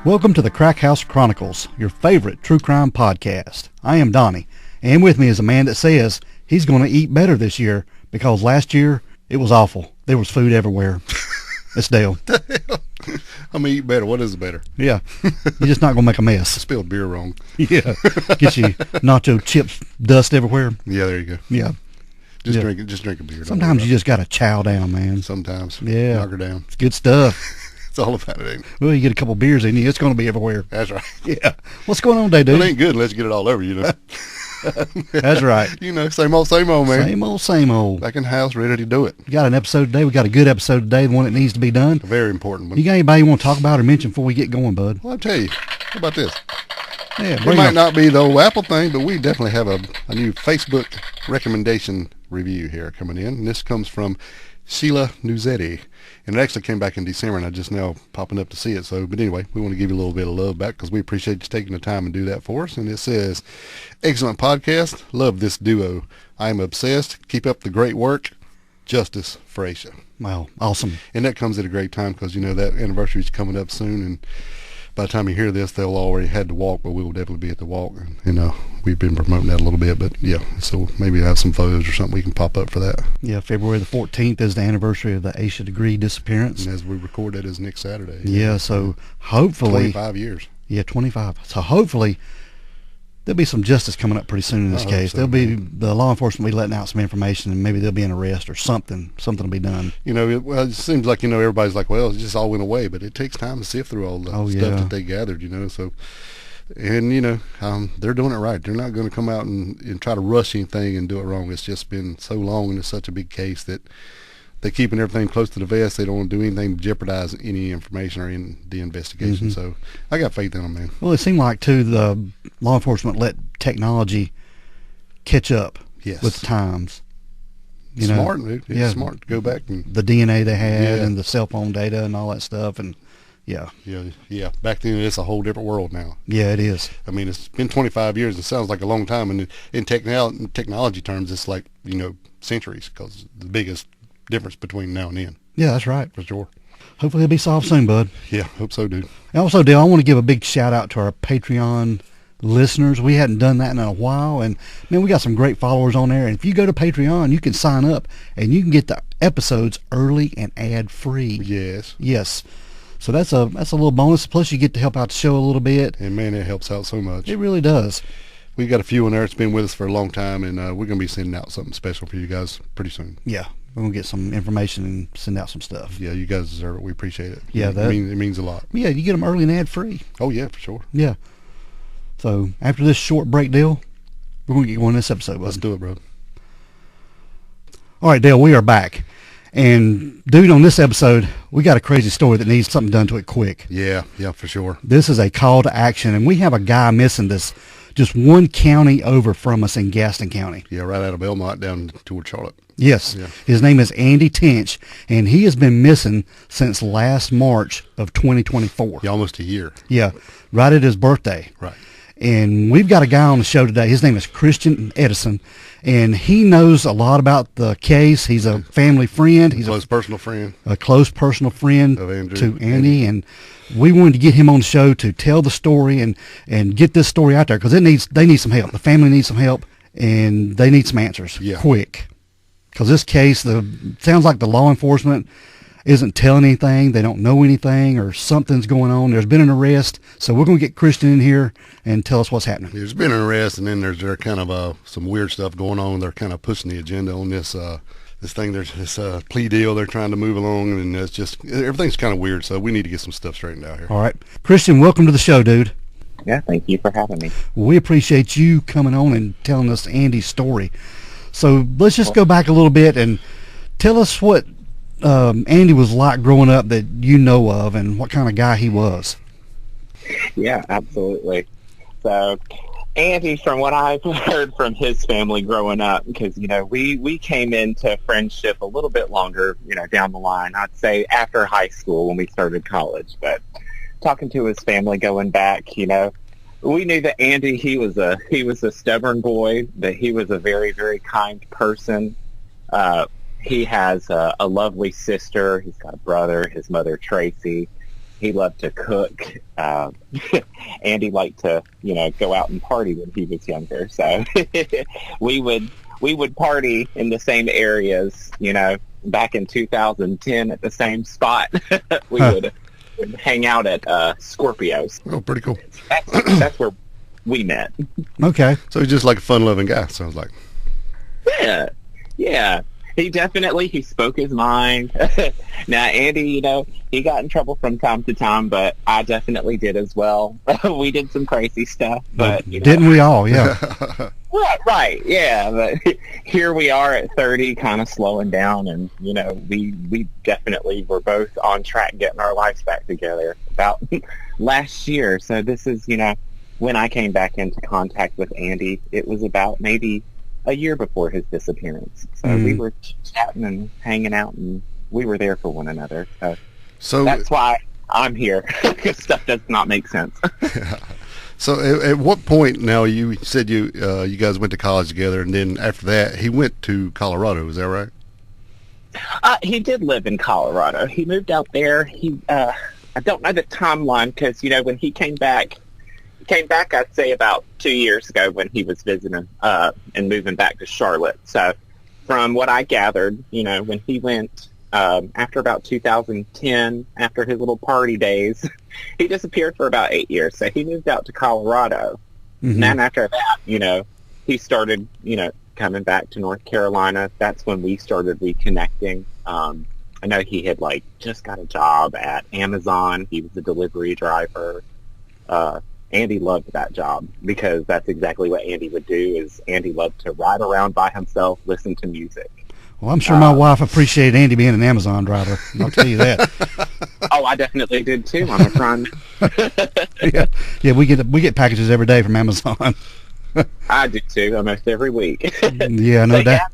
Welcome to the Crack House Chronicles, your favorite true crime podcast. I am Donnie, and with me is a man that says he's going to eat better this year because last year it was awful. There was food everywhere. It's Dale. I'm going to eat better. What is better? Yeah. You're just not going to make a mess. I spilled beer wrong. Yeah. Get you nacho chips dust everywhere. Yeah, there you go. Yeah. Just drink a beer. Sometimes you just got to chow down, man. Sometimes. Yeah. Knock her down. It's good stuff. It's all about it, ain't it? Well, you get a couple beers in you, it's going to be everywhere. That's right. Yeah. What's going on today, dude? It ain't good unless you get it all over, you know. That's right. You know, same old, man. Same old. Back in the house, ready to do it. We got an episode today. We got a good episode today, the one that needs to be done. A very important one. You got anybody you want to talk about or mention before we get going, bud? Well, I'll tell you. How about this? Yeah, It might not be the old Apple thing, but we definitely have a new Facebook recommendation review here coming in. And this comes from Sheila Nuzetti. And it actually came back in December, and I just now popping up to see it. So, but anyway, we want to give you a little bit of love back because we appreciate you taking the time and do that for us. And it says, excellent podcast. Love this duo. I am obsessed. Keep up the great work. Justice for Aisha. Wow, awesome. And that comes at a great time because, you know, that anniversary is coming up soon. And by the time you hear this, they'll already had to walk, but we will definitely be at the walk. And, you know, we've been promoting that a little bit, but yeah, so maybe have some photos or something we can pop up for that. Yeah, February the 14th is the anniversary of the Aisha Degree disappearance. And as we record, that is next Saturday. Yeah, so hopefully 25 years. Yeah, 25. So hopefully there'll be some justice coming up pretty soon in this case. So, there'll be the law enforcement will be letting out some information, and maybe there'll be an arrest or something. Something will be done. You know, it seems like, you know, everybody's like, well, it just all went away, but it takes time to sift through all the stuff that they gathered, you know. So, and, you know, they're doing it right. They're not going to come out and try to rush anything and do it wrong. It's just been so long, and it's such a big case that they're keeping everything close to the vest. They don't want to do anything to jeopardize any information or in the investigation. So I got faith in them, man. Well, it seemed like, too, the law enforcement let technology catch up with the times. You Smart, know, dude. It's smart to go back and the DNA they had and the cell phone data and all that stuff. And yeah. Back then, it's a whole different world now. Yeah, it is. I mean, it's been 25 years. It sounds like a long time. And in technology terms, it's like, you know, centuries because the biggest difference between now and then. Yeah, that's right. For sure. Hopefully it'll be solved soon, bud. Yeah, hope so, dude. And also, Dale, I want to give a big shout out to our Patreon listeners. We hadn't done that in a while, and man, we got some great followers on there. And if you go to Patreon, you can sign up and you can get the episodes early and ad free. Yes. So that's a little bonus. Plus, you get to help out the show a little bit. And man, it helps out so much. It really does. We got a few in there that's been with us for a long time, and we're going to be sending out something special for you guys pretty soon. Yeah. We're going to get some information and send out some stuff. Yeah, you guys deserve it. We appreciate it. Yeah. It means a lot. Yeah, you get them early and ad-free. Oh, yeah, for sure. Yeah. So after this short break, Dale, we're going to get going this episode, bud. Let's do it, bro. All right, Dale, we are back. And, dude, on this episode, we got a crazy story that needs something done to it quick. Yeah, for sure. This is a call to action, and we have a guy missing this just one county over from us in Gaston County. Yeah, right out of Belmont down toward Charlotte. Yes. Yeah. His name is Andy Tench, and he has been missing since last March of 2024. Yeah, almost a year. Yeah, right at his birthday. Right. And we've got a guy on the show today. His name is Christian Edison, and he knows a lot about the case. He's a family friend. He's a close personal friend. A close personal friend of Andrew. To Andy, and we wanted to get him on the show to tell the story and get this story out there because they need some help. The family needs some help, and they need some answers quick. Because this case, sounds like the law enforcement isn't telling anything. They don't know anything, or something's going on. There's been an arrest, so we're going to get Christian in here and tell us what's happening. There's been an arrest, and then there's kind of some weird stuff going on. They're kind of pushing the agenda on this thing. There's this plea deal they're trying to move along, and it's just everything's kind of weird. So we need to get some stuff straightened out here. All right, Christian, welcome to the show, dude. Yeah, thank you for having me. We appreciate you coming on and telling us Andy's story. So let's just go back a little bit and tell us what Andy was like growing up that you know of and what kind of guy he was. Yeah, absolutely. So Andy, from what I've heard from his family growing up, because, you know, we came into friendship a little bit longer, you know, down the line, I'd say after high school when we started college. But talking to his family going back, you know, we knew that Andy, he was a stubborn boy, that he was a very, very kind person. He has a lovely sister. He's got a brother, his mother, Tracy. He loved to cook. Andy liked to, go out and party when he was younger. So we would party in the same areas, back in 2010 at the same spot. We would hang out at Scorpios. Oh, pretty cool. That's where we met. Okay. So he's just like a fun-loving guy, sounds like. Yeah. He spoke his mind. Now, Andy, he got in trouble from time to time, but I definitely did as well. We did some crazy stuff, but didn't we all? Yeah. Right, yeah. But here we are at 30, kind of slowing down, and we definitely were both on track getting our lives back together about last year. So this is, when I came back into contact with Andy, it was about maybe a year before his disappearance. So we were chatting and hanging out, and we were there for one another. So that's why I'm here, because stuff does not make sense. Yeah. So at what point, now you said you guys went to college together, and then after that he went to Colorado, is that right? He did live in Colorado. He moved out there. I don't know the timeline, because when he came back, I'd say about 2 years ago when he was visiting and moving back to Charlotte. So from what I gathered, when he went after about 2010, after his little party days, he disappeared for about 8 years. So he moved out to Colorado. Mm-hmm. And then after that, he started, coming back to North Carolina. That's when we started reconnecting. I know he had just got a job at Amazon. He was a delivery driver. Andy loved that job, because that's exactly what Andy would do. Is Andy loved to ride around by himself, listen to music. Well, I'm sure my wife appreciated Andy being an Amazon driver. I'll tell you that. Oh, I definitely did too. I'm a friend. Yeah, we get packages every day from Amazon. I do too, almost every week. Yeah, no doubt.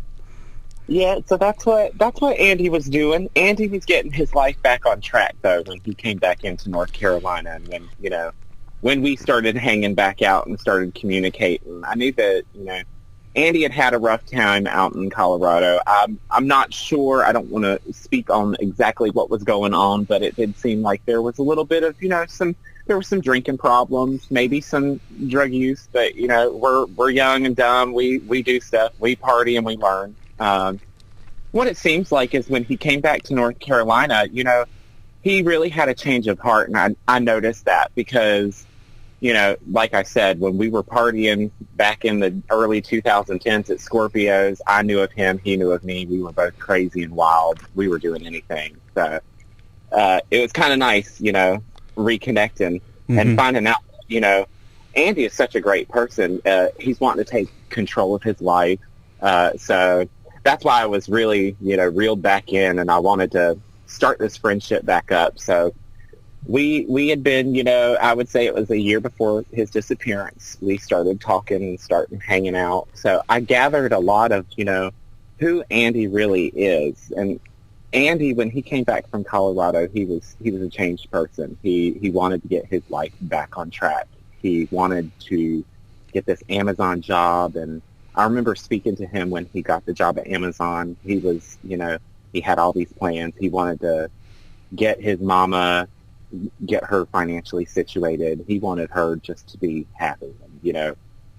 Yeah, so that's what Andy was doing. Andy was getting his life back on track, though, when he came back into North Carolina, and when we started hanging back out and started communicating. I knew that, Andy had a rough time out in Colorado. I'm not sure. I don't want to speak on exactly what was going on, but it did seem like there was a little bit of, there were some drinking problems, maybe some drug use, but, we're young and dumb. We do stuff. We party and we learn. What it seems like is when he came back to North Carolina, he really had a change of heart, and I noticed that because, like I said, when we were partying back in the early 2010s at Scorpios, I knew of him, he knew of me. We were both crazy and wild. We were doing anything. So it was kind of nice, reconnecting and finding out, Andy is such a great person. He's wanting to take control of his life. So that's why I was really, reeled back in, and I wanted to start this friendship back up. So we had been, I would say it was a year before his disappearance. We started talking and starting hanging out. So I gathered a lot of, who Andy really is. And Andy, when he came back from Colorado, he was a changed person. He wanted to get his life back on track. He wanted to get this Amazon job, and I remember speaking to him when he got the job at Amazon. He was, he had all these plans. He wanted to get his mama, get her financially situated. He wanted her just to be happy.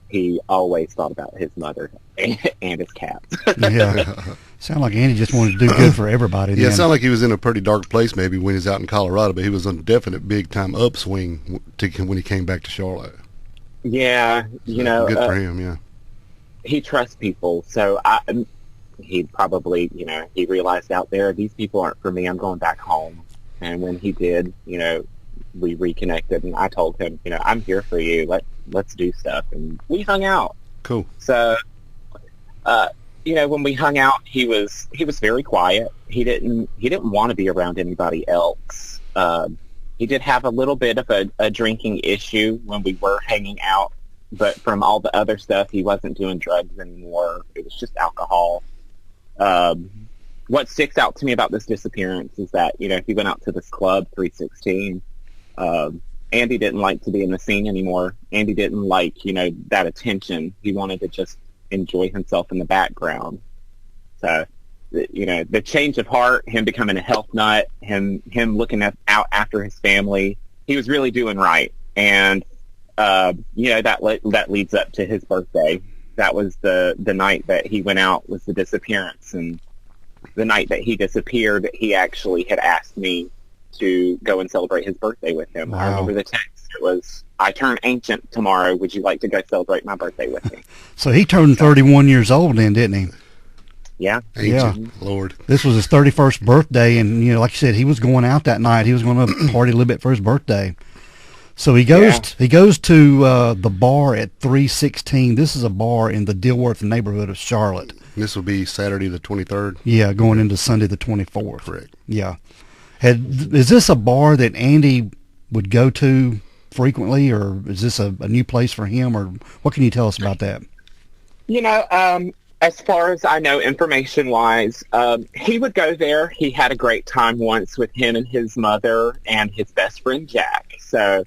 He always thought about his mother and his cats. Yeah. Sound like Andy just wanted to do good for everybody. Yeah, it sounded like he was in a pretty dark place maybe when he was out in Colorado, but he was on a definite big-time upswing when he came back to Charlotte. Yeah, good for him, yeah. He trusts people, so he probably, he realized out there, these people aren't for me, I'm going back home. And when he did, we reconnected, and I told him, I'm here for you. Let's do stuff, and we hung out. Cool. So, when we hung out, he was very quiet. He didn't want to be around anybody else. He did have a little bit of a drinking issue when we were hanging out, but from all the other stuff, he wasn't doing drugs anymore. It was just alcohol. What sticks out to me about this disappearance is that, he went out to this club, 316. Andy didn't like to be in the scene anymore. Andy didn't like, that attention. He wanted to just enjoy himself in the background. So the change of heart, him becoming a health nut, him looking out after his family. He was really doing right. And, that leads up to his birthday. That was the night that he went out, was the disappearance. And the night that he disappeared, he actually had asked me to go and celebrate his birthday with him. Wow. I remember the text. It was, "I turn ancient tomorrow. Would you like to go celebrate my birthday with me?" So he turned 31 years old then, didn't he? Yeah. Ancient, Lord. This was his 31st birthday, and, like you said, he was going out that night. He was going to party a little bit for his birthday. So he goes to the bar at 316. This is a bar in the Dilworth neighborhood of Charlotte. This will be Saturday the 23rd? Yeah, going into Sunday the 24th. Correct. Yeah. Is this a bar that Andy would go to frequently, or is this a new place for him, or what can you tell us about that? As far as I know, information-wise, he would go there. He had a great time once with him and his mother and his best friend, Jack. So,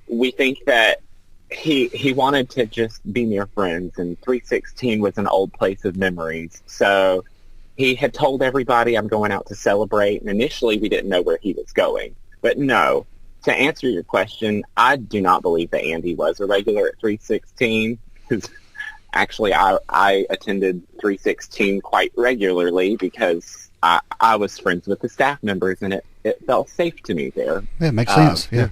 we think that he wanted to just be near friends, and 316 was an old place of memories. So he had told everybody, "I'm going out to celebrate," and initially we didn't know where he was going. But no, to answer your question, I do not believe that Andy was a regular at 316. Actually, I attended 316 quite regularly because I was friends with the staff members, and it felt safe to me there. Yeah, it makes sense. Yeah.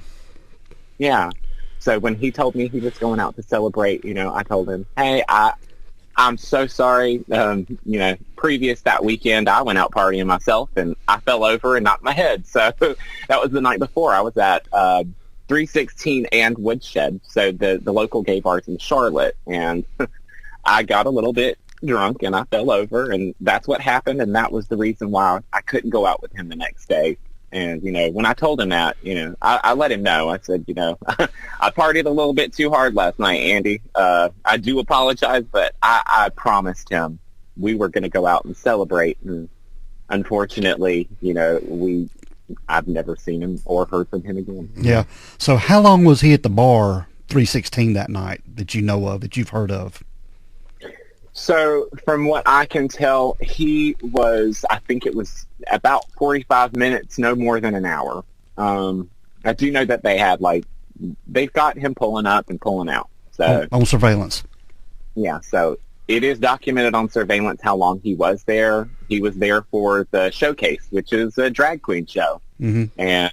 Yeah. So when he told me he was going out to celebrate, I told him, "Hey, I'm so sorry. Previous that weekend, I went out partying myself, and I fell over and knocked my head." So that was the night before. I was at 316 and Woodshed, so the local gay bars in Charlotte, and I got a little bit drunk and I fell over, and that's what happened, and that was the reason why I couldn't go out with him the next day. And, when I told him that, I let him know. I said, I partied a little bit too hard last night, Andy. I do apologize, but I promised him we were going to go out and celebrate. And unfortunately, I've never seen him or heard from him again. Yeah. So how long was he at the bar 316 that night that you know of, that you've heard of? So from what I can tell, he was, I think it was about 45 minutes, no more than an hour. I do know that they've got him pulling up and pulling out. So on surveillance. Yeah, so it is documented on surveillance how long he was there. He was there for the showcase, which is a drag queen show. Mm-hmm. And,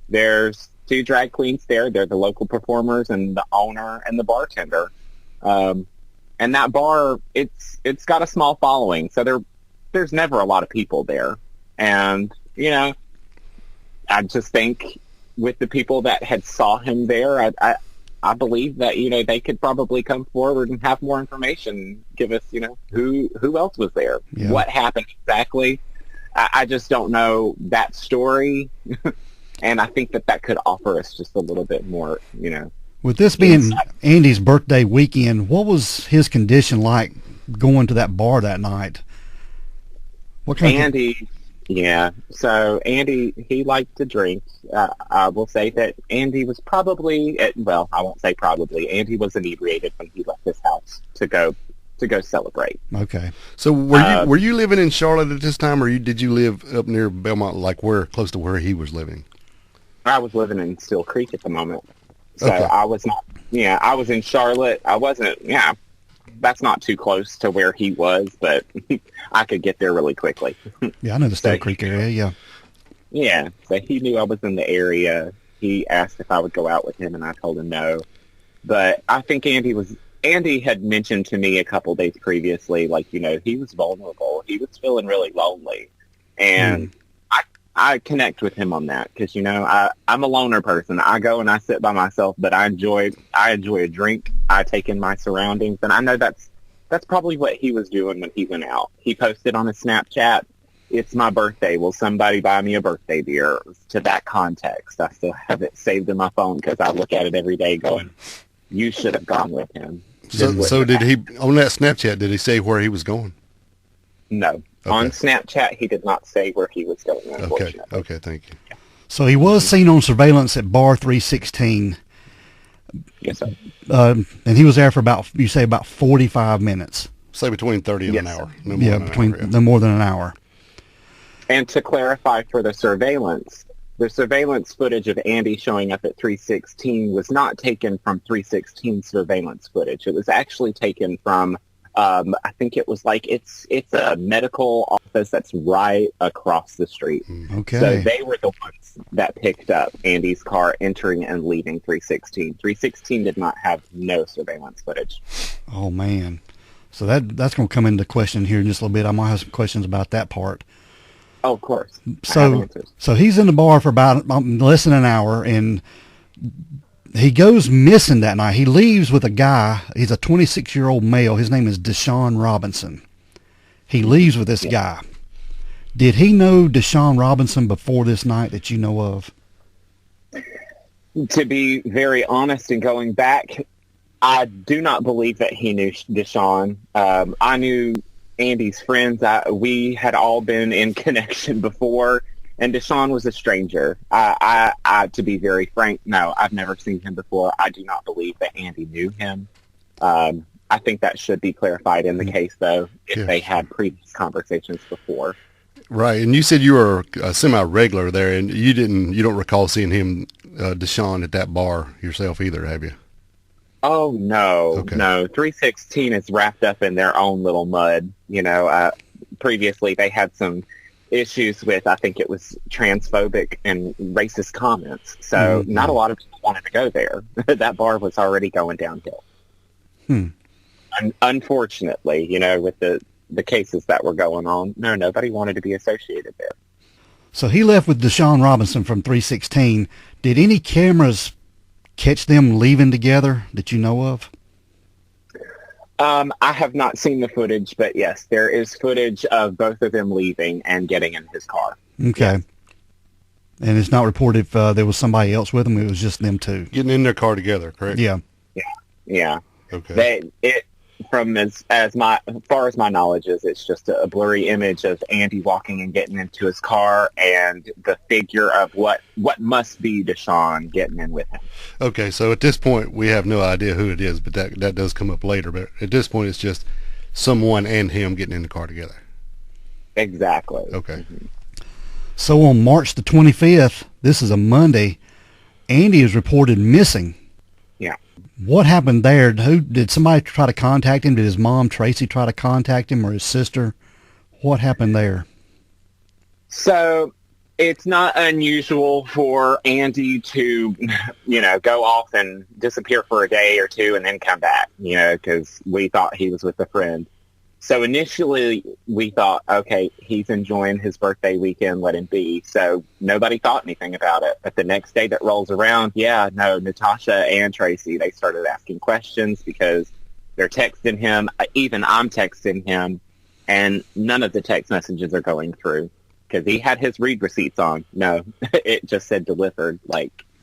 there's two drag queens there. They're the local performers and the owner and the bartender. And that bar, it's got a small following, so there's never a lot of people there. And, I just think with the people that had saw him there, I believe that, they could probably come forward and have more information, give us, who else was there, what happened exactly. I just don't know that story, and I think that could offer us just a little bit more, With this being Andy's birthday weekend, what was his condition like going to that bar that night? What kind Andy, so Andy, he liked to drink. I will say that Andy was probably, I won't say probably, Andy was inebriated when he left his house to go celebrate. Okay. So were you living in Charlotte at this time, or did you live up near Belmont, close to where he was living? I was living in Steel Creek at the moment. So okay. I was not, I was in Charlotte. I wasn't, that's not too close to where he was, but I could get there really quickly. Yeah, I know the Steel Creek area, yeah. Yeah, so he knew I was in the area. He asked if I would go out with him, and I told him no. But I think Andy had mentioned to me a couple days previously, he was vulnerable. He was feeling really lonely. And I connect with him on that because, I'm a loner person. I go and I sit by myself, but I enjoy a drink. I take in my surroundings, and I know that's probably what he was doing when he went out. He posted on his Snapchat, "It's my birthday. Will somebody buy me a birthday beer?" To that context, I still have it saved in my phone because I look at it every day going, you should have gone with him. So did he, on that Snapchat, did he say where he was going? No. Okay. On Snapchat, he did not say where he was going, unfortunately. Okay, thank you. So he was seen on surveillance at Bar 316. Yes, sir. And he was there for about 45 minutes. Say between 30 and an hour. No more Yeah, than an between hour, no more than an hour. And to clarify for the surveillance footage of Andy showing up at 316 was not taken from 316 surveillance footage. It was actually taken from, I think it was like, it's a medical office that's right across the street. Okay. So they were the ones that picked up Andy's car entering and leaving 316. 316 did not have no surveillance footage. Oh, man. So that's going to come into question here in just a little bit. I might have some questions about that part. Oh, of course. So he's in the bar for about less than an hour, and he goes missing that night. He leaves with a guy. He's a 26-year-old male. His name is Shaun Robinson. He leaves with this guy. Did he know Shaun Robinson before this night that you know of? To be very honest and going back, I do not believe that he knew Shaun. I knew Andy's friends. We had all been in connection before, and Shaun was a stranger. I, to be very frank, no, I've never seen him before. I do not believe that Andy knew him. I think that should be clarified in the case, though, if they had previous conversations before. Right, and you said you were a semi-regular there, and you don't recall seeing him, Shaun, at that bar yourself either, have you? Oh, no, Okay. no. 316 is wrapped up in their own little mud. Previously they had some issues with, I think it was transphobic and racist comments. So not a lot of people wanted to go there. That bar was already going downhill. Unfortunately, with the cases that were going on, nobody wanted to be associated there. So he left with Shaun Robinson from 316. Did any cameras catch them leaving together that you know of? I have not seen the footage, but yes, there is footage of both of them leaving and getting in his car. Okay. Yes. And it's not reported if there was somebody else with them. It was just them two. Getting in their car together, correct? Yeah. Yeah. Okay. From as far as my knowledge is, it's just a blurry image of Andy walking and getting into his car, and the figure of what must be Shaun getting in with him. Okay, so at this point we have no idea who it is, but that does come up later. But at this point, it's just someone and him getting in the car together. Exactly. Okay. So on March the 25th, this is a Monday, Andy is reported missing. Yeah. What happened there? Did somebody try to contact him? Did his mom, Tracy, try to contact him, or his sister? What happened there? So it's not unusual for Andy to, go off and disappear for a day or two and then come back, because we thought he was with a friend. So initially we thought, okay, he's enjoying his birthday weekend, let him be. So nobody thought anything about it. But the next day that rolls around, Natasha and Tracy, they started asking questions because they're texting him. Even I'm texting him, and none of the text messages are going through because he had his read receipts on. No, it just said delivered.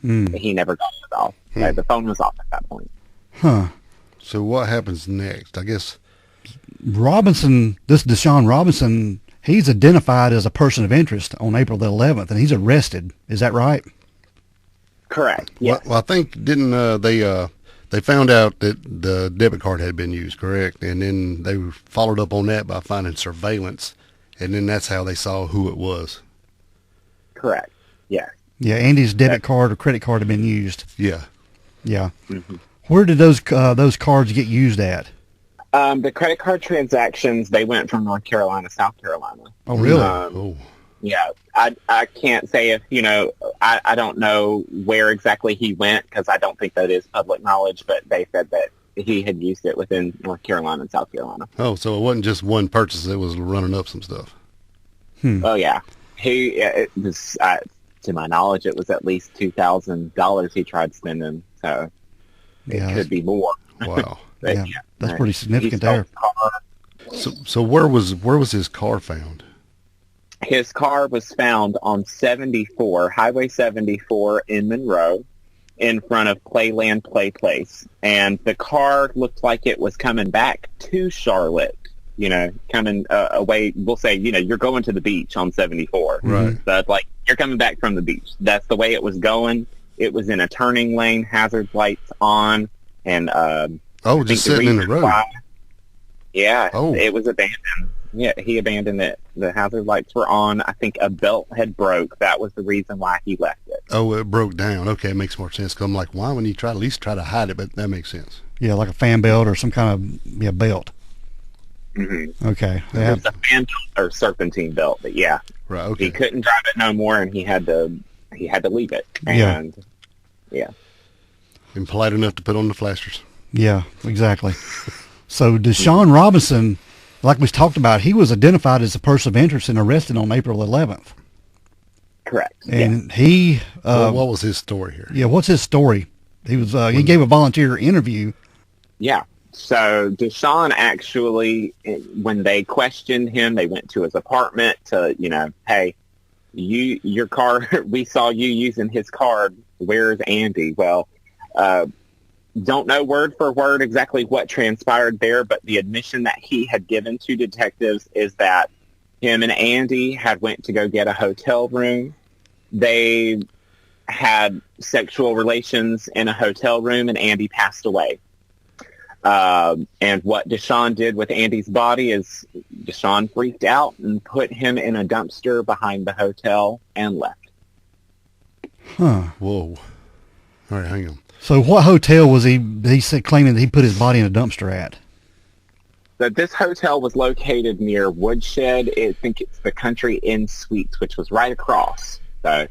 He never got it off. The phone was off at that point. Huh. So what happens next? I guess Robinson, this Shaun Robinson, he's identified as a person of interest on April the 11th, and he's arrested. Is that right? Correct. Yes. Well, I think didn't they found out that the debit card had been used, correct? And then they followed up on that by finding surveillance, and then that's how they saw who it was. Correct. Yeah. Yeah, Andy's debit card or credit card had been used. Yeah. Yeah. Mm-hmm. Where did those cards get used at? The credit card transactions, they went from North Carolina to South Carolina. Oh, really? Yeah. I can't say if, I don't know where exactly he went because I don't think that is public knowledge, but they said that he had used it within North Carolina and South Carolina. Oh, so it wasn't just one purchase. It was running up some stuff. Oh, yeah. It was, to my knowledge, it was at least $2,000 he tried spending, so it could be more. Wow. But, yeah, that's pretty significant there. So where was his car found? His car was found on Highway 74 in Monroe, in front of Playland Play Place. And the car looked like it was coming back to Charlotte, coming away. We'll say, you're going to the beach on 74. Right. So it's like you're coming back from the beach. That's the way it was going. It was in a turning lane, hazard lights on, and just sitting in the road. Yeah, Oh. it was abandoned. Yeah, he abandoned it. The hazard lights were on. I think a belt had broke. That was the reason why he left it. Oh, it broke down. Okay, it makes more sense. Cause I'm like, why wouldn't you at least try to hide it? But that makes sense. Yeah, like a fan belt or some kind of belt. Mm-hmm. Okay. It was a fan belt or serpentine belt, but yeah, Right. Okay. he couldn't drive it no more, and he had to leave it. And yeah. And polite enough to put on the flashers. Yeah, exactly. So Shaun Robinson, like we talked about, he was identified as a person of interest and arrested on April 11th. Correct. And he... what was his story here? Yeah, what's his story? He was he gave a volunteer interview. Yeah. So Deshaun actually, when they questioned him, they went to his apartment to, hey, your car, we saw you using his card. Where's Andy? Well, don't know word for word exactly what transpired there, but the admission that he had given to detectives is that him and Andy had went to go get a hotel room. They had sexual relations in a hotel room, and Andy passed away. And what Deshaun did with Andy's body is Deshaun freaked out and put him in a dumpster behind the hotel and left. Huh. Whoa. All right, hang on. So what hotel was he said, claiming that he put his body in a dumpster at? So this hotel was located near Woodshed. I think it's the Country Inn Suites, which was right across. So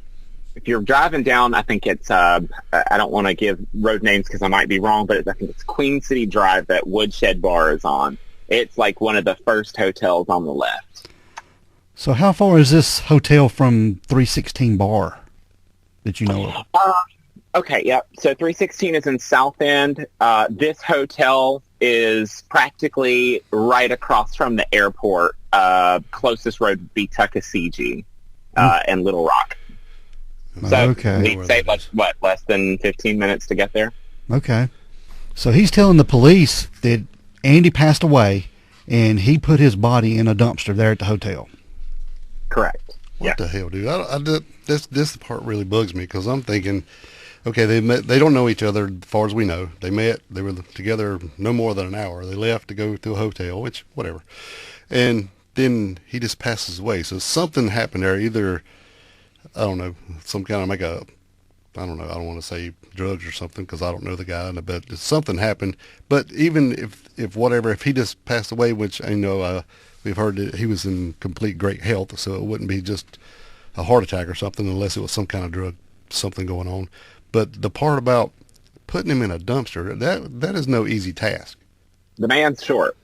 if you're driving down, I think it's, I don't want to give road names because I might be wrong, but I think it's Queen City Drive that Woodshed Bar is on. It's like one of the first hotels on the left. So how far is this hotel from 316 Bar that you know of? Okay, yep. So 316 is in South End. This hotel is practically right across from the airport. Closest road would be Tuckasegee and Little Rock. So Okay. we'd say less than 15 minutes to get there. Okay. So he's telling the police that Andy passed away and he put his body in a dumpster there at the hotel. Correct. What the hell, dude? This part really bugs me because I'm thinking, okay, they don't know each other as far as we know. They met, they were together no more than an hour. They left to go to a hotel, which, whatever. And then he just passes away. So something happened there, either, I don't know, some kind of I don't want to say drugs or something because I don't know the guy, but something happened. But even if he just passed away, which we've heard that he was in complete great health, so it wouldn't be just a heart attack or something unless it was some kind of drug, something going on. But the part about putting him in a dumpster, that is no easy task. The man's short.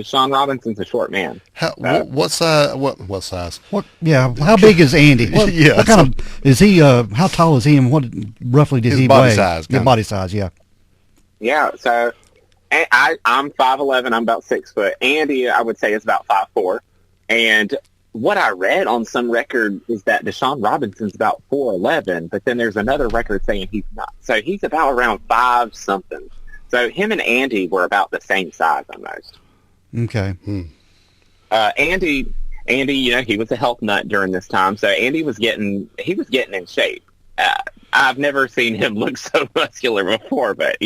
Shaun Robinson's a short man. What size? What size? What? Yeah. How big is Andy? Yeah, What kind of is he? How tall is he, and what roughly does he body weigh? size, Yeah, kinda. body size. Yeah. Yeah, so I'm 5'11", I'm about 6 foot. Andy, I would say, is about 5'4". And what I read on some record is that Deshaun Robinson's about 4'11", but then there's another record saying he's not. So he's about around 5 something. So him and Andy were about the same size almost. Okay. Andy, he was a health nut during this time, so Andy was getting in shape. I've never seen him look so muscular before, but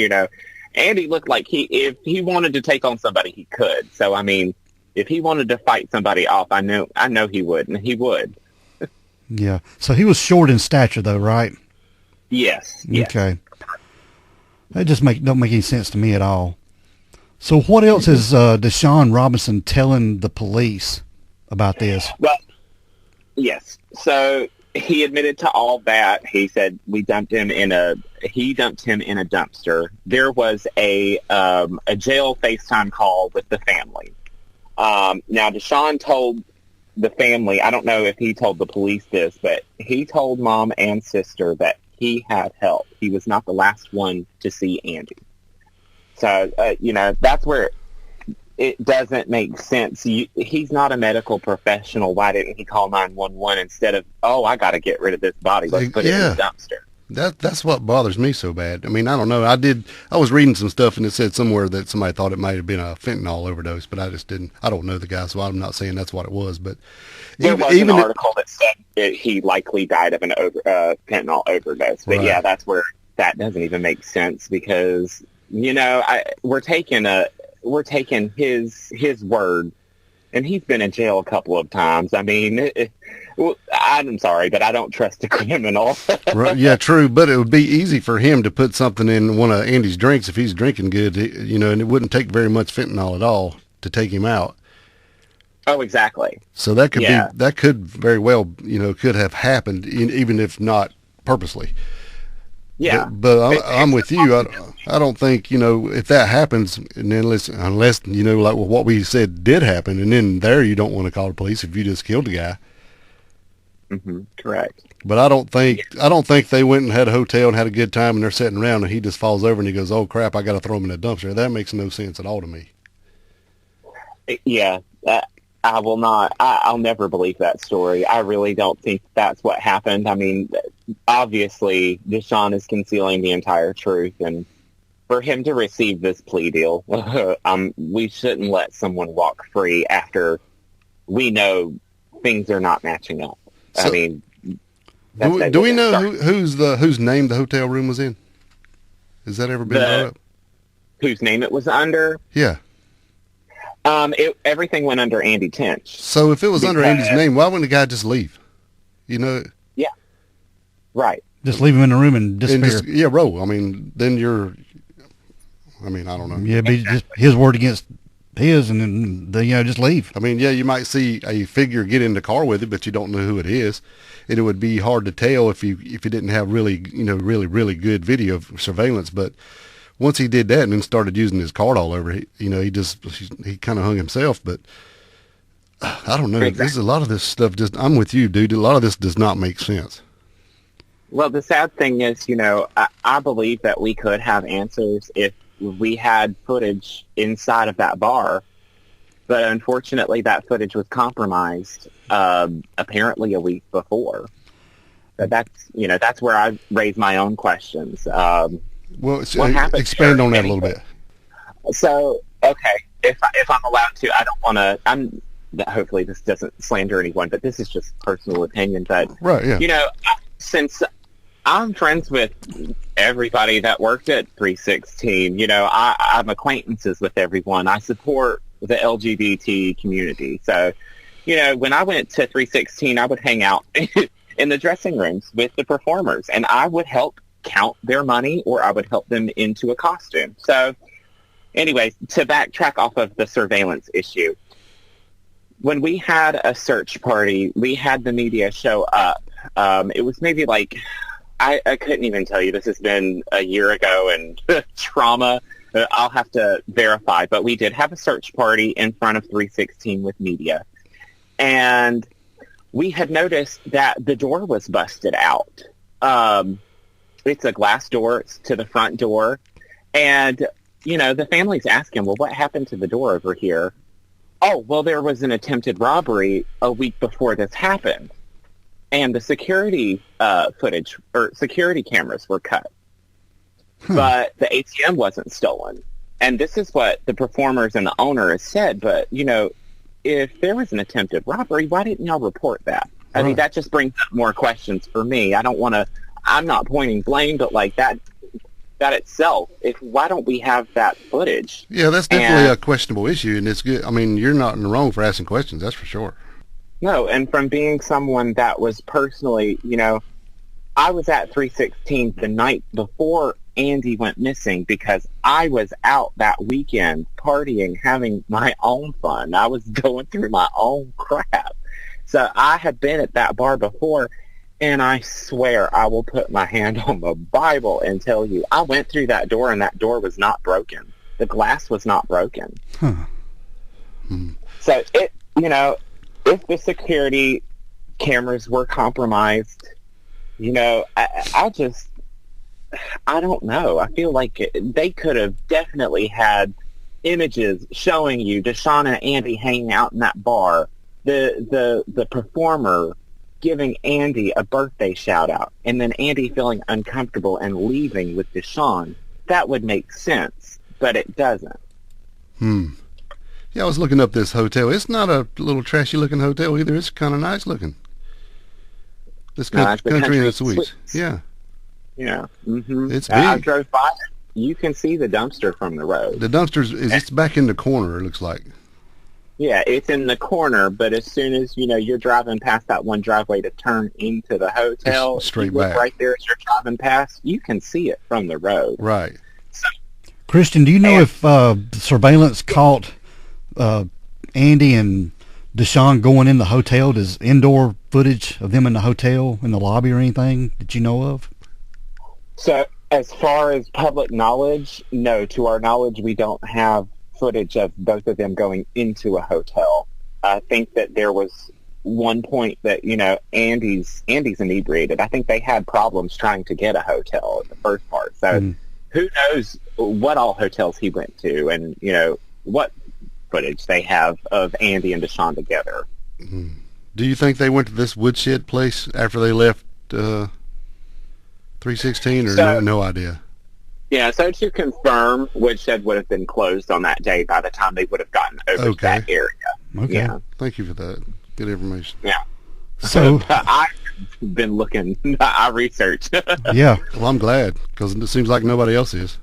Andy looked like if he wanted to take on somebody, he could. So I mean, if he wanted to fight somebody off, I know he would, and he would. Yeah. So he was short in stature, though, right? Yes. Okay. That just don't make any sense to me at all. So what else is Deshaun Robinson telling the police about this? Well, yes. So he admitted to all that. He said he dumped him in a dumpster. There was a jail FaceTime call with the family. Now Deshaun told the family, I don't know if he told the police this, but he told mom and sister that he had help. He was not the last one to see Andy. So, that's where it doesn't make sense. He's not a medical professional. Why didn't he call 911 instead of, I got to get rid of this body. Let's put it in the dumpster. That's what bothers me so bad. I mean, I don't know. I was reading some stuff and it said somewhere that somebody thought it might have been a fentanyl overdose, but I just didn't. I don't know the guy, so I'm not saying that's what it was. But there was an article that said that he likely died of an fentanyl overdose. But yeah, that's where that doesn't even make sense because we're taking we're taking his word, and he's been in jail a couple of times. I mean, well, I'm sorry, but I don't trust a criminal. Right, yeah, true. But it would be easy for him to put something in one of Andy's drinks if he's drinking good, you know, and it wouldn't take very much fentanyl at all to take him out. Oh, exactly. So that could that could very well, you know, could have happened, even if not purposely. Yeah. But I'm with you. I don't think, you know, if that happens, and then unless, you know, like what we said did happen, and then there you don't want to call the police if you just killed the guy. Mm-hmm. Correct. But I don't think they went and had a hotel and had a good time and they're sitting around and he just falls over and he goes, "Oh crap, I got to throw him in a dumpster." That makes no sense at all to me. Yeah. I will not. I'll never believe that story. I really don't think that's what happened. I mean, obviously, Shaun is concealing the entire truth, and for him to receive this plea deal, we shouldn't let someone walk free after we know things are not matching up. So, I mean, do we know whose name the hotel room was in? Has that ever been brought up? Whose name it was under? Yeah. Everything went under Andy Tench. So if it was under Andy's name, why wouldn't the guy just leave? You know? Yeah. Right. Just leave him in the room and disappear. roll. I mean, then I don't know. Yeah, be just his word against his, and then, you know, just leave. I mean, yeah, you might see a figure get in the car with it, but you don't know who it is. And it would be hard to tell if you didn't have really really good video of surveillance. But once he did that and then started using his card all over, he kind of hung himself. But I don't know. Exactly. There's a lot of this stuff. I'm with you, dude. A lot of this does not make sense. Well, the sad thing is, you know, I believe that we could have answers if we had footage inside of that bar. But unfortunately, that footage was compromised apparently a week before. But that's where I raise my own questions. Well, expand on that a little bit. So, okay, if I'm allowed to, I don't want to. Hopefully, this doesn't slander anyone, but this is just personal opinion. But right, yeah. You know, since I'm friends with everybody that worked at 316, you know, I'm acquaintances with everyone. I support the LGBT community. So, you know, when I went to 316, I would hang out in the dressing rooms with the performers, and I would help count their money, or I would help them into a costume. So anyways, to backtrack off of the surveillance issue, when we had a search party, we had the media show up. It was maybe like, I couldn't even tell you, this has been a year ago, and trauma, I'll have to verify, but we did have a search party in front of 316 with media. And we had noticed that the door was busted out. It's a glass door to the front door. And, you know, the family's asking, well, what happened to the door over here? Oh, well, there was an attempted robbery a week before this happened. And the security footage or security cameras were cut. But the ATM wasn't stolen. And this is what the performers and the owner has said. But, you know, if there was an attempted robbery, why didn't y'all report that? I mean, that just brings up more questions for me. I'm not pointing blame, but like that itself, why don't we have that footage? Yeah, that's definitely a questionable issue, and it's good. I mean, you're not in the wrong for asking questions, that's for sure. No, and from being someone that was personally, you know, I was at 316 the night before Andy went missing because I was out that weekend partying, having my own fun. I was going through my own crap. So I had been at that bar before, and I swear I will put my hand on the Bible and tell you, I went through that door, and that door was not broken. The glass was not broken. So, you know, if the security cameras were compromised, you know, I don't know. I feel like they could have definitely had images showing you Shaun and Andy hanging out in that bar, the performer giving Andy a birthday shout out, and then Andy feeling uncomfortable and leaving with Shaun. That would make sense, but it doesn't. Yeah, I was looking up this hotel. It's not a little trashy looking hotel either. It's kind of nice looking. This country and its suites. Yeah. Yeah. Mm-hmm. It's big. I drove by You can see the dumpster from the road. The dumpster's is it's back in the corner. It looks like. Yeah, it's in the corner, but as soon as, you're driving past that one driveway to turn into the hotel, It's straight you look back. right there as you're driving past, you can see it from the road. Right. So, Christian, do you know if surveillance caught Andy and Deshaun going in the hotel? Does indoor footage of them in the hotel, in the lobby or anything that you know of? so as far as public knowledge, no. To our knowledge, we don't have footage of both of them going into a hotel. I think that there was one point that, Andy's inebriated. I think they had problems trying to get a hotel at the first part. So who knows what all hotels he went to and, what footage they have of Andy and Deshaun together. Do you think they went to this woodshed place after they left 316 or no idea? Yeah, so to confirm, Woodshed would have been closed on that day by the time they would have gotten over to that area. Okay. Yeah. Thank you for that. Good information. Yeah. So I've been looking. I researched. yeah. Well, I'm glad because it seems like nobody else is.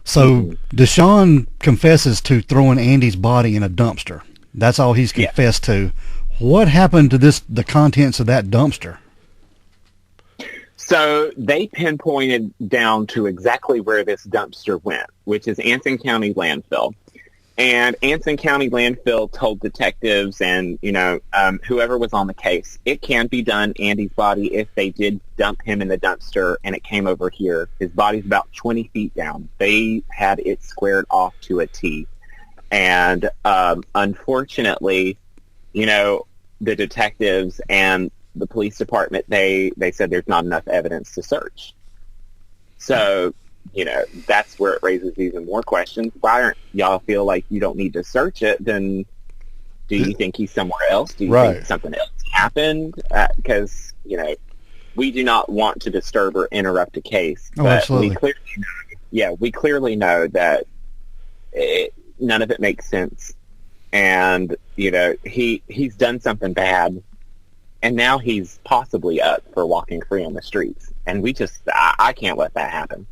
So Deshaun confesses to throwing Andy's body in a dumpster. That's all he's confessed to. What happened to the contents of that dumpster? So they pinpointed down to exactly where this dumpster went, which is Anson County Landfill. And Anson County Landfill told detectives and, whoever was on the case, it can be done, Andy's body, if they did dump him in the dumpster and it came over here. His body's about 20 feet down. They had it squared off to a T. And unfortunately, the detectives and the police department, they said there's not enough evidence to search. So, that's where it raises even more questions. Why aren't y'all feel like you don't need to search it? Then do you think he's somewhere else? Do you think something else happened? Because, we do not want to disturb or interrupt a case. Oh, but absolutely. we clearly know that none of it makes sense. And, he's done something bad. And now he's possibly up for walking free on the streets. And I can't let that happen.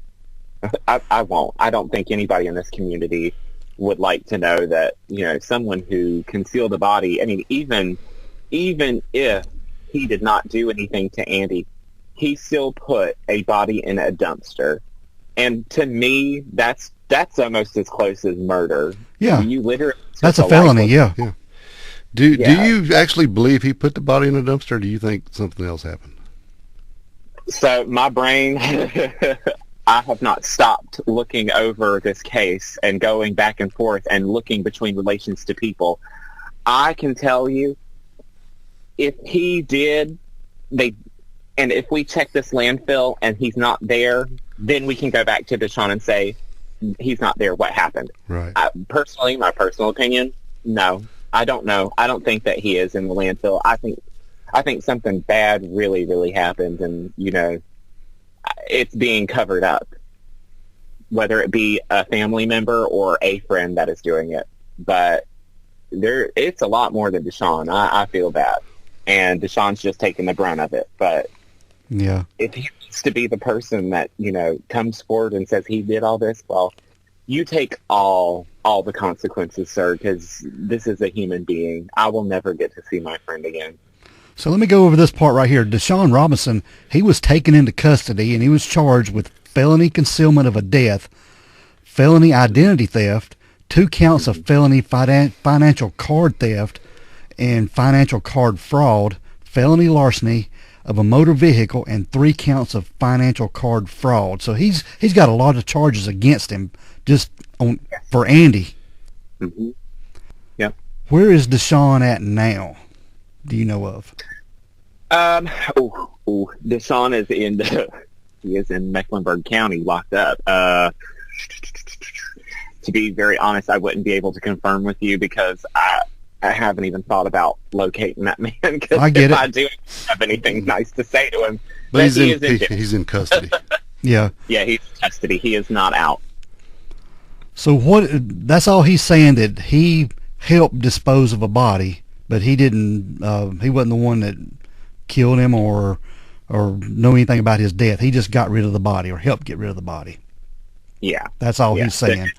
I won't. I don't think anybody in this community would like to know that, someone who concealed a body, I mean, even if he did not do anything to Andy, he still put a body in a dumpster. And to me, that's almost as close as murder. Yeah. You literally... That's a felony, yeah. Do you actually believe he put the body in a dumpster, or do you think something else happened? So my brain, I have not stopped looking over this case and going back and forth and looking between relations to people. I can tell you, if he did, and if we check this landfill and he's not there, then we can go back to Deshaun and say, he's not there, what happened? Right. Personally, my personal opinion, no. I don't know. I don't think that he is in the landfill. I think something bad really, really happened, and it's being covered up, whether it be a family member or a friend that is doing it. But it's a lot more than Deshaun. I feel bad, and Deshaun's just taking the brunt of it. But yeah, if he needs to be the person that comes forward and says he did all this, well, you take all the consequences, sir, because this is a human being. I will never get to see my friend again. So let me go over this part right here. Deshaun Robinson, he was taken into custody and he was charged with felony concealment of a death, felony identity theft, 2 counts of felony financial card theft and financial card fraud, felony larceny of a motor vehicle, and 3 counts of financial card fraud. So he's got a lot of charges against him just for Andy. Mm-hmm. Yep. Where is Deshaun at now? Do you know of? Deshaun is in Mecklenburg County, locked up. To be very honest, I wouldn't be able to confirm with you because I haven't even thought about locating that man. I get it. I do have anything nice to say to him. But he's in custody. Yeah. Yeah, he's in custody. He is not out. So that's all he's saying, that he helped dispose of a body, but he didn't, he wasn't the one that killed him or know anything about his death. He just got rid of the body or helped get rid of the body. Yeah. That's all he's saying.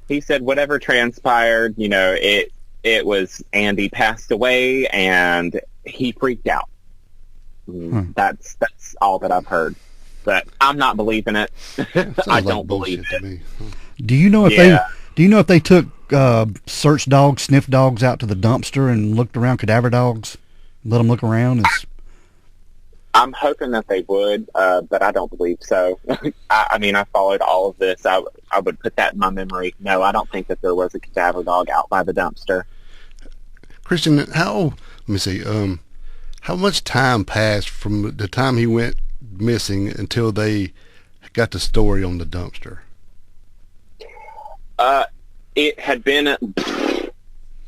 He said whatever transpired, you know, it was Andy passed away and he freaked out. That's all that I've heard. But I'm not believing it. I don't believe it. Me. Do you know if they took search dogs, sniff dogs out to the dumpster and looked around, cadaver dogs, let them look around? I'm hoping that they would, but I don't believe so. I mean, I followed all of this. I would put that in my memory. No, I don't think that there was a cadaver dog out by the dumpster. Christian, let me see, how much time passed from the time he went missing until they got the story on the dumpster? It had been,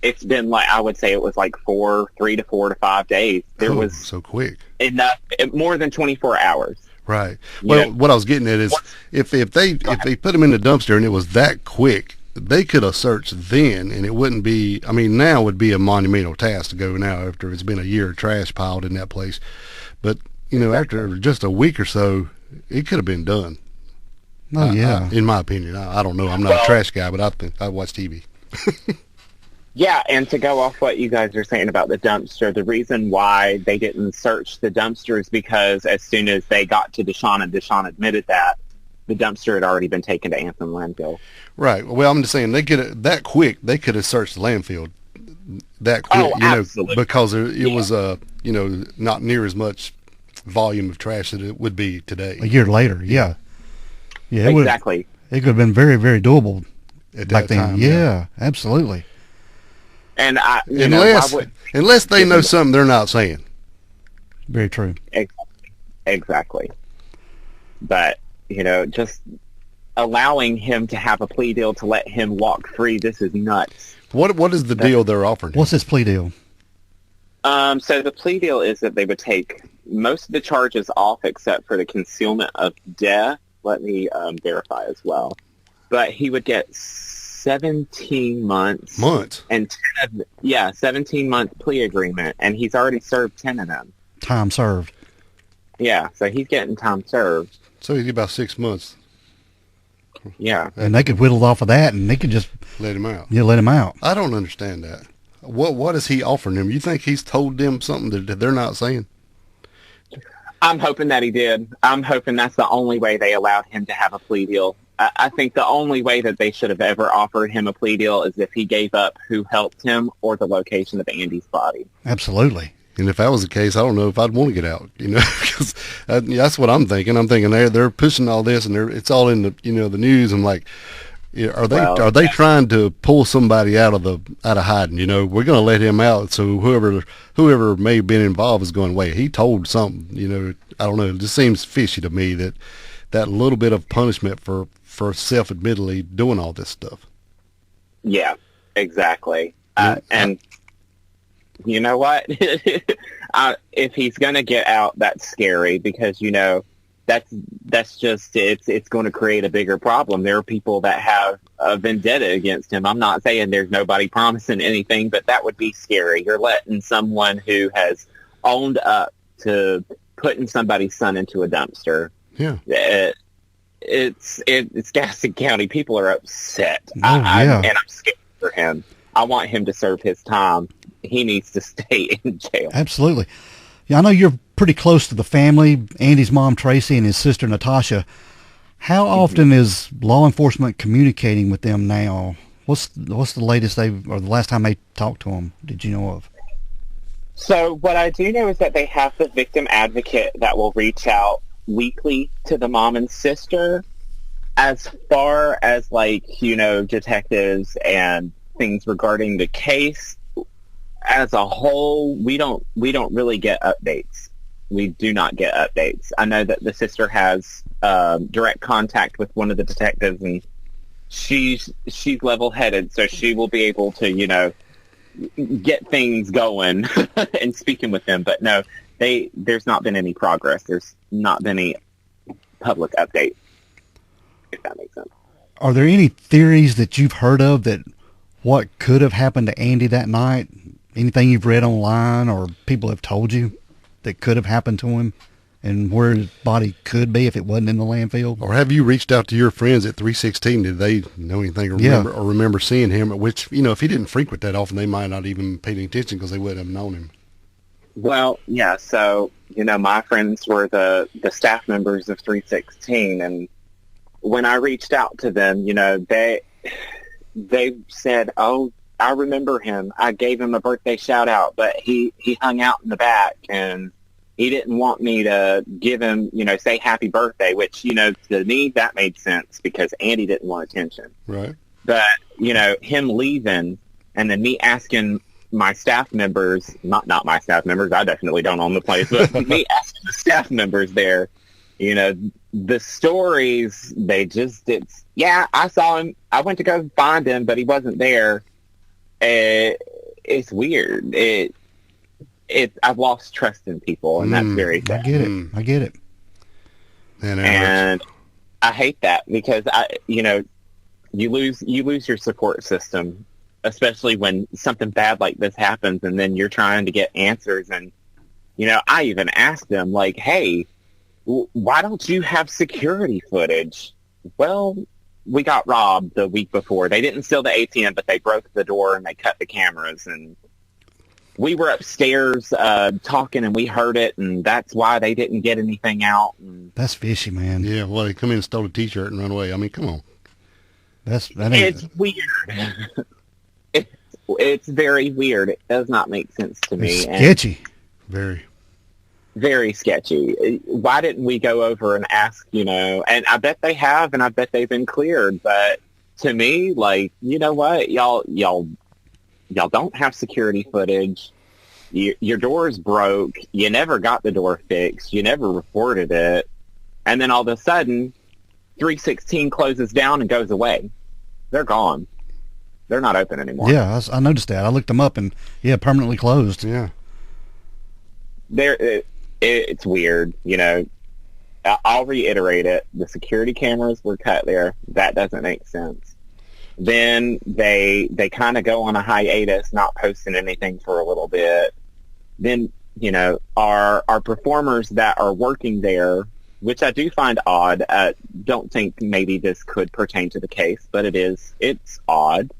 it's been like, I would say it was like 3 to 4 to 5 days. There was so quick. Enough, more than 24 hours. Right. Well, what I was getting at is if they put him in the dumpster and it was that quick, they could have searched then, and it wouldn't be. I mean, now would be a monumental task to go now after it's been a year of trash piled in that place. But you know, after just a week or so, it could have been done. Oh yeah. In my opinion, I don't know. I'm not a trash guy, but I watch TV. Yeah, and to go off what you guys are saying about the dumpster, the reason why they didn't search the dumpster is because as soon as they got to Deshaun, and Deshaun admitted that, the dumpster had already been taken to Anthem landfill. Right. Well, I'm just saying they could that quick. They could have searched the landfill that quick. Absolutely. Because it was not near as much volume of trash that it would be today. A year later, yeah. Yeah, exactly. It could have been very, very doable at back that then. time. Yeah, absolutely. And unless they know something they're not saying. Very true. Exactly. But, you know, just allowing him to have a plea deal to let him walk free, this is nuts. What is the deal they're offering? What's his plea deal? So the plea deal is that they would take most of the charges off except for the concealment of death. Let me verify as well. But he would get 17 months. And 17-month plea agreement, and he's already served 10 of them. Time served. Yeah, so he's getting time served. So he's about 6 months. Yeah. And they could whittle off of that, and they could just let him out. Yeah, let him out. I don't understand that. What is he offering them? You think he's told them something that they're not saying? I'm hoping that he did. I'm hoping that's the only way they allowed him to have a plea deal. I think the only way that they should have ever offered him a plea deal is if he gave up who helped him or the location of Andy's body. Absolutely. And if that was the case, I don't know if I'd want to get out, you know, because that's what I'm thinking. I'm thinking they're pushing all this, and it's all in the the news. I'm like, are they trying to pull somebody out of hiding? You know, we're going to let him out, so whoever may have been involved is going, wait, he told something. You know, I don't know. It just seems fishy to me that little bit of punishment for self-admittedly doing all this stuff. Yeah, exactly. And you know what? If he's going to get out, that's scary because, you know, that's just, it's going to create a bigger problem. There are people that have a vendetta against him. I'm not saying there's nobody promising anything, but that would be scary. You're letting someone who has owned up to putting somebody's son into a dumpster. Yeah. It's Gaston County. People are upset. Oh, yeah. And I'm scared for him. I want him to serve his time. He needs to stay in jail. Absolutely. Yeah, I know you're pretty close to the family, Andy's mom, Tracy, and his sister, Natasha. How often is law enforcement communicating with them now? What's the latest or the last time they talked to them, did you know of? So what I do know is that they have the victim advocate that will reach out weekly to the mom and sister. As far as, like, you know, detectives and things regarding the case, as a whole, we don't really get updates. We do not get updates. I know that the sister has direct contact with one of the detectives, and she's level-headed, so she will be able to, you know, get things going and speaking with them. But no, there's not been any progress. There's not been any public update, if that makes sense. Are there any theories that you've heard of that what could have happened to Andy that night? Anything you've read online or people have told you that could have happened to him? and where his body could be if it wasn't in the landfill. Or have you reached out to your friends at 316? Did they know anything or remember seeing him? Which, if he didn't frequent that often, they might not even pay any attention because they wouldn't have known him. Well, yeah, so, my friends were the staff members of 316, and when I reached out to them, they said, oh, I remember him. I gave him a birthday shout out, but he hung out in the back, and he didn't want me to give him, say happy birthday, which, to me, that made sense because Andy didn't want attention. Right. But, him leaving and then me asking my staff members, not my staff members, I definitely don't own the place, but me asking the staff members there, the stories, I saw him. I went to go find him, but he wasn't there. It's weird. I've lost trust in people, and that's very sad. I get it. And I hate that because you lose your support system, especially when something bad like this happens, and then you're trying to get answers. And I even asked them, like, "Hey, why don't you have security footage?" Well, we got robbed the week before. They didn't steal the ATM, but they broke the door and they cut the cameras, and we were upstairs talking, and we heard it, and that's why they didn't get anything out. And that's fishy, man. Yeah, well, they come in and stole a T-shirt and run away. I mean, come on. It's weird. It's very weird. It does not make sense to me. It's sketchy. Very. Very sketchy. Why didn't we go over and ask, and I bet they have, and I bet they've been cleared, but to me, like, you know what, y'all don't have security footage. Your door's broke. You never got the door fixed. You never reported it. And then all of a sudden, 316 closes down and goes away. They're gone. They're not open anymore. Yeah, I noticed that. I looked them up, and, permanently closed. Yeah. It's weird. I'll reiterate it. The security cameras were cut there. That doesn't make sense. Then they kind of go on a hiatus, not posting anything for a little bit. Then, our performers that are working there, which I do find odd. Don't think maybe this could pertain to the case, but it's odd.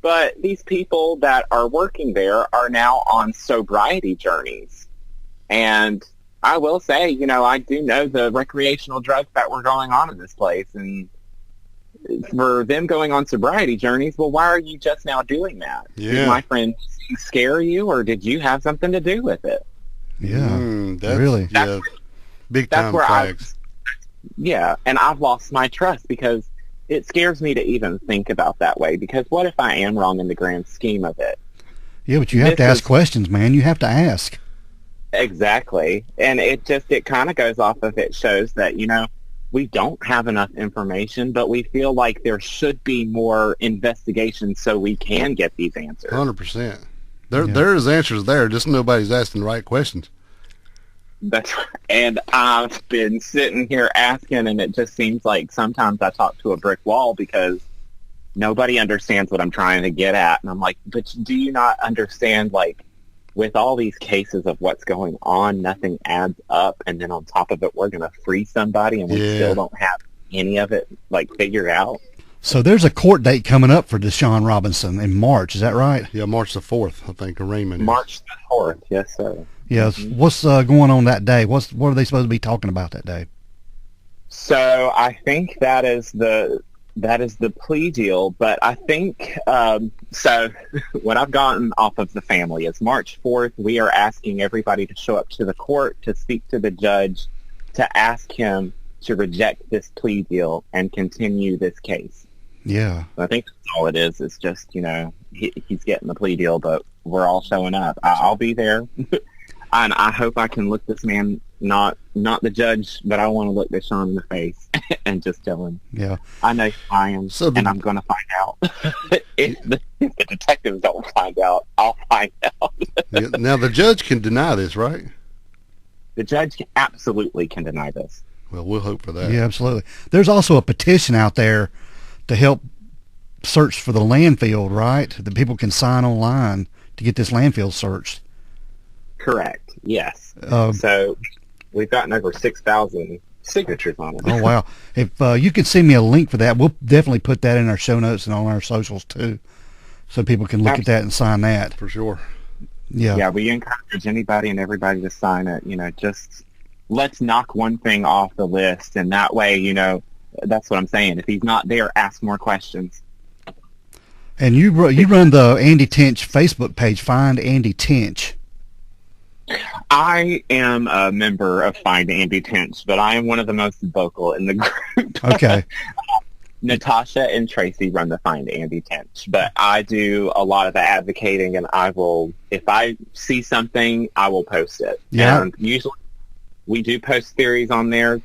But these people that are working there are now on sobriety journeys. And I will say, I do know the recreational drugs that were going on in this place, and for them going on sobriety journeys, well, why are you just now doing that? Yeah. Did my friend scare you, or did you have something to do with it? Yeah, really. Yeah, big time flags. And I've lost my trust because it scares me to even think about that way, because what if I am wrong in the grand scheme of it? Yeah, but you have to ask questions, man. You have to ask. Exactly. And it kind of goes off of, it shows that, we don't have enough information, but we feel like there should be more investigation so we can get these answers. 100%. There's answers there, just nobody's asking the right questions. That's right. And I've been sitting here asking, and it just seems like sometimes I talk to a brick wall because nobody understands what I'm trying to get at. And I'm like, but do you not understand, like, with all these cases of what's going on, nothing adds up, and then on top of it, we're going to free somebody, and we still don't have any of it, like, figured out. So there's a court date coming up for Shaun Robinson in March, is that right? Yeah, March the 4th, I think, arraignment. March the 4th, yes, sir. Yes. Mm-hmm. What's going on that day? What are they supposed to be talking about that day? So I think that is the plea deal, but I think, so what I've gotten off of the family is March 4th, we are asking everybody to show up to the court to speak to the judge to ask him to reject this plea deal and continue this case. Yeah. So I think that's all it is. It's just, he's getting the plea deal, but we're all showing up. I'll be there. And I hope I can look this man, not the judge, but I want to look this Shaun in the face and just tell him, I know I am, and I'm going to find out. if the detectives don't find out, I'll find out. Now, the judge can deny this, right? The judge absolutely can deny this. Well, we'll hope for that. Yeah, absolutely. There's also a petition out there to help search for the landfill, right? That people can sign online to get this landfill searched. Correct. Yes. We've gotten over 6,000 signatures on it. Oh, wow. If you could send me a link for that, we'll definitely put that in our show notes and on our socials, too, so people can look at that and sign that. For sure. Yeah. Yeah, we encourage anybody and everybody to sign it. Just let's knock one thing off the list, and that way, that's what I'm saying. If he's not there, ask more questions. And you run the Andy Tench Facebook page, Find Andy Tench. I am a member of Find Andy Tench, but I am one of the most vocal in the group. Okay. Natasha and Tracy run the Find Andy Tench, but I do a lot of the advocating, and if I see something, I will post it. Yeah. And usually we do post theories on there.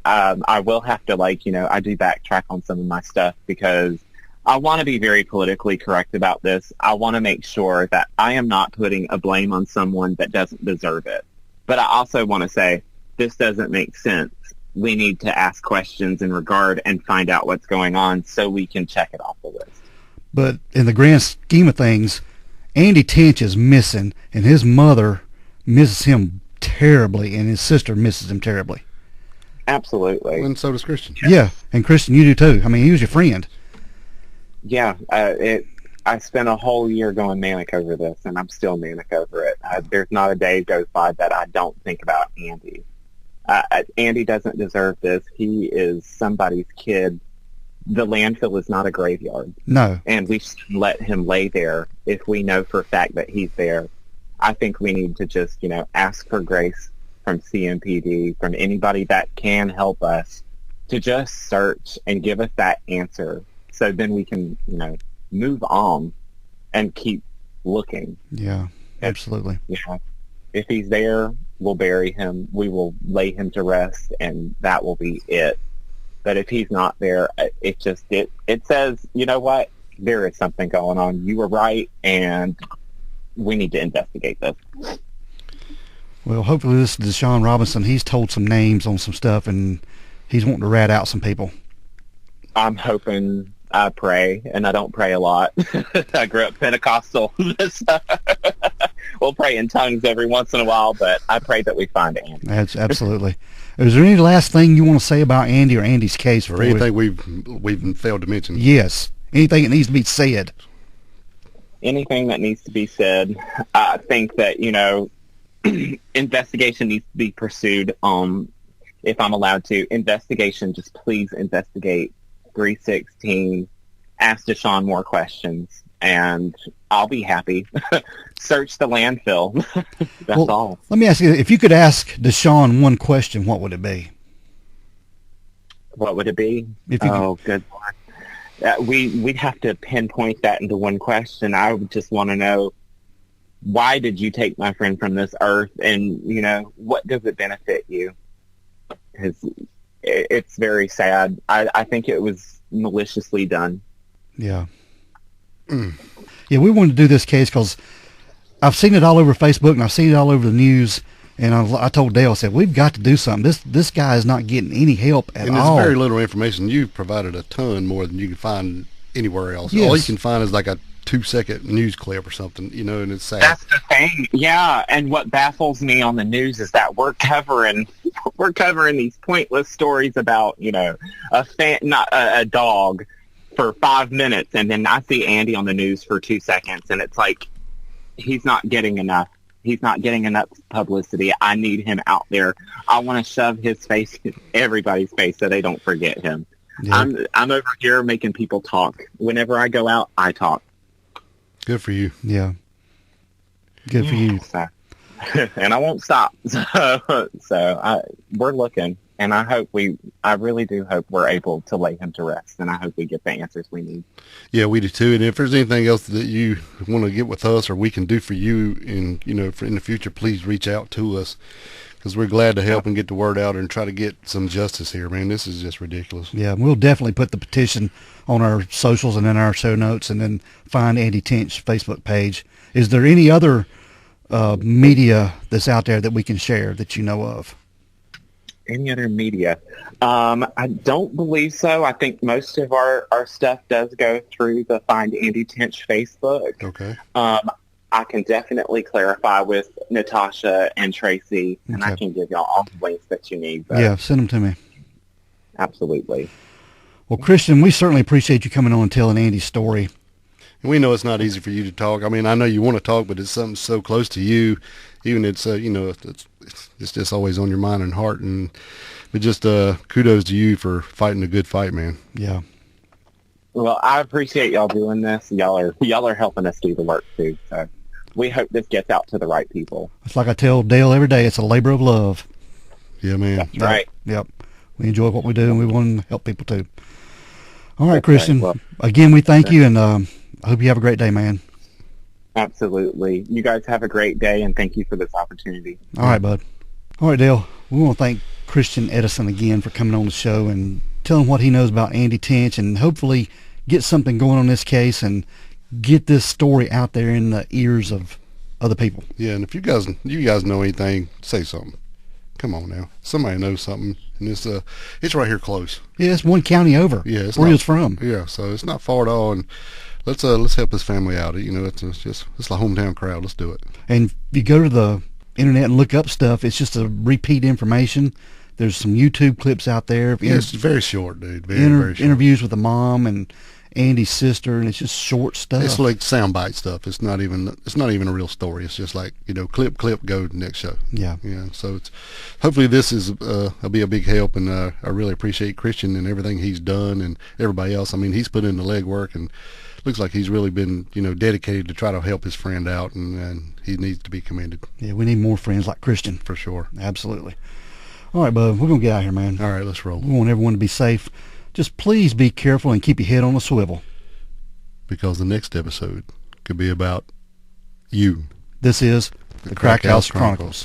I will have to, I do backtrack on some of my stuff because I want to be very politically correct about this. I want to make sure that I am not putting a blame on someone that doesn't deserve it. But I also want to say this doesn't make sense. We need to ask questions in regard and find out what's going on so we can check it off the list. But in the grand scheme of things, Andy Tench is missing, and his mother misses him terribly, and his sister misses him terribly. Absolutely. And so does Christian. Yeah, and Christian, you do too. I mean, he was your friend. Yeah, I spent a whole year going manic over this, and I'm still manic over it. There's not a day goes by that I don't think about Andy. Andy doesn't deserve this. He is somebody's kid. The landfill is not a graveyard. No. And we should let him lay there if we know for a fact that he's there. I think we need to just, ask for grace from CMPD, from anybody that can help us, to just search and give us that answer. So then we can, move on and keep looking. Yeah, absolutely. If he's there, we'll bury him. We will lay him to rest, and that will be it. But if he's not there, it says, you know what? There is something going on. You were right, and we need to investigate this. Well, hopefully this is Shaun Robinson. He's told some names on some stuff, and he's wanting to rat out some people. I'm hoping. I pray, and I don't pray a lot. I grew up Pentecostal. We'll pray in tongues every once in a while, but I pray that we find Andy. That's absolutely. Is there any last thing you want to say about Andy or Andy's case? Or anything we've failed to mention? Yes. Anything that needs to be said? Anything that needs to be said. I think that, investigation needs to be pursued. If I'm allowed to, investigation, just please investigate 316, ask Deshaun more questions, and I'll be happy. Search the landfill. That's all. Let me ask you, if you could ask Deshaun one question, what would it be? What would it be? Good Lord. We'd have to pinpoint that into one question. I would just want to know, why did you take my friend from this earth, and, what does it benefit you? Because it's very sad. I think it was maliciously done. Yeah. Yeah, we wanted to do this case because I've seen it all over Facebook, and I've seen it all over the news, and I told Dale, I said, we've got to do something. This guy is not getting any help at all. And there's very little information. You've provided a ton more than you can find anywhere else. Yes. All you can find is like a 2-second news clip or something, and it's sad. That's the thing. Yeah, and what baffles me on the news is that we're covering these pointless stories about, a dog for 5 minutes, and then I see Andy on the news for 2 seconds, and it's like, he's not getting enough. He's not getting enough publicity. I need him out there. I want to shove his face in everybody's face so they don't forget him. Yeah. I'm over here making people talk. Whenever I go out, I talk. Good for you. Yeah. Good for you. And I won't stop. So we're looking, and I really do hope we're able to lay him to rest, and I hope we get the answers we need. Yeah, we do too. And if there's anything else that you want to get with us or we can do for you in the future, please reach out to us, because we're glad to help and get the word out and try to get some justice here, man. This is just ridiculous. Yeah, we'll definitely put the petition on our socials and in our show notes, and then find Andy Tench Facebook page. Is there any other media that's out there that we can share that you know of? Any other media? I don't believe so. I think most of our stuff does go through the Find Andy Tench Facebook. Okay. I can definitely clarify with Natasha and Tracy, and I Okay. can give y'all all the links that you need. But Yeah, send them to me. absolutely. Well, Christian, we certainly appreciate you coming on and telling Andy's story. And we know it's not easy for you to talk. I mean, I know you want to talk, but it's something so close to you. Even it's it's just always on your mind and heart. But just kudos to you for fighting a good fight, man. Yeah. Well, I appreciate y'all doing this. Y'all are helping us do the work too. So we hope this gets out to the right people. It's like I tell Dale every day, it's a labor of love. Yeah, man. That's right. Yep. We enjoy what we do, and we want to help people too. All right, That's Christian. right. Well, again, we thank you, and I hope you have a great day, man. absolutely. You guys have a great day, and thank you for this opportunity. All right, bud. All right, Dale. We want to thank Christian Edison again for coming on the show and telling what he knows about Andy Tench, and hopefully get something going on this case and get this story out there in the ears of other people. Yeah, and if you guys know anything, say something. Come on now. Somebody knows something, and it's right here close. Yeah, it's one county over. Yeah, it's where not, he was from. Yeah, so it's not far at all, and let's help this family out. You know, it's the hometown crowd. Let's do it. And if you go to the internet and look up stuff, it's just a repeat information. There's some YouTube clips out there. Yeah, it's very short, dude. Very short. Interviews with the mom and Andy's sister, and it's just short stuff. It's like soundbite stuff. It's not even a real story. It's just like, clip, go next show. Yeah. Yeah. So it's hopefully this is will be a big help, and I really appreciate Christian and everything he's done, and everybody else. I mean, he's put in the legwork, and looks like he's really been dedicated to try to help his friend out, and he needs to be commended. Yeah, we need more friends like Christian. For sure. Absolutely. All right, bud, we're going to get out of here, man. All right, let's roll. We want everyone to be safe. Just please be careful and keep your head on a swivel. Because the next episode could be about you. This is the Crack House Chronicles.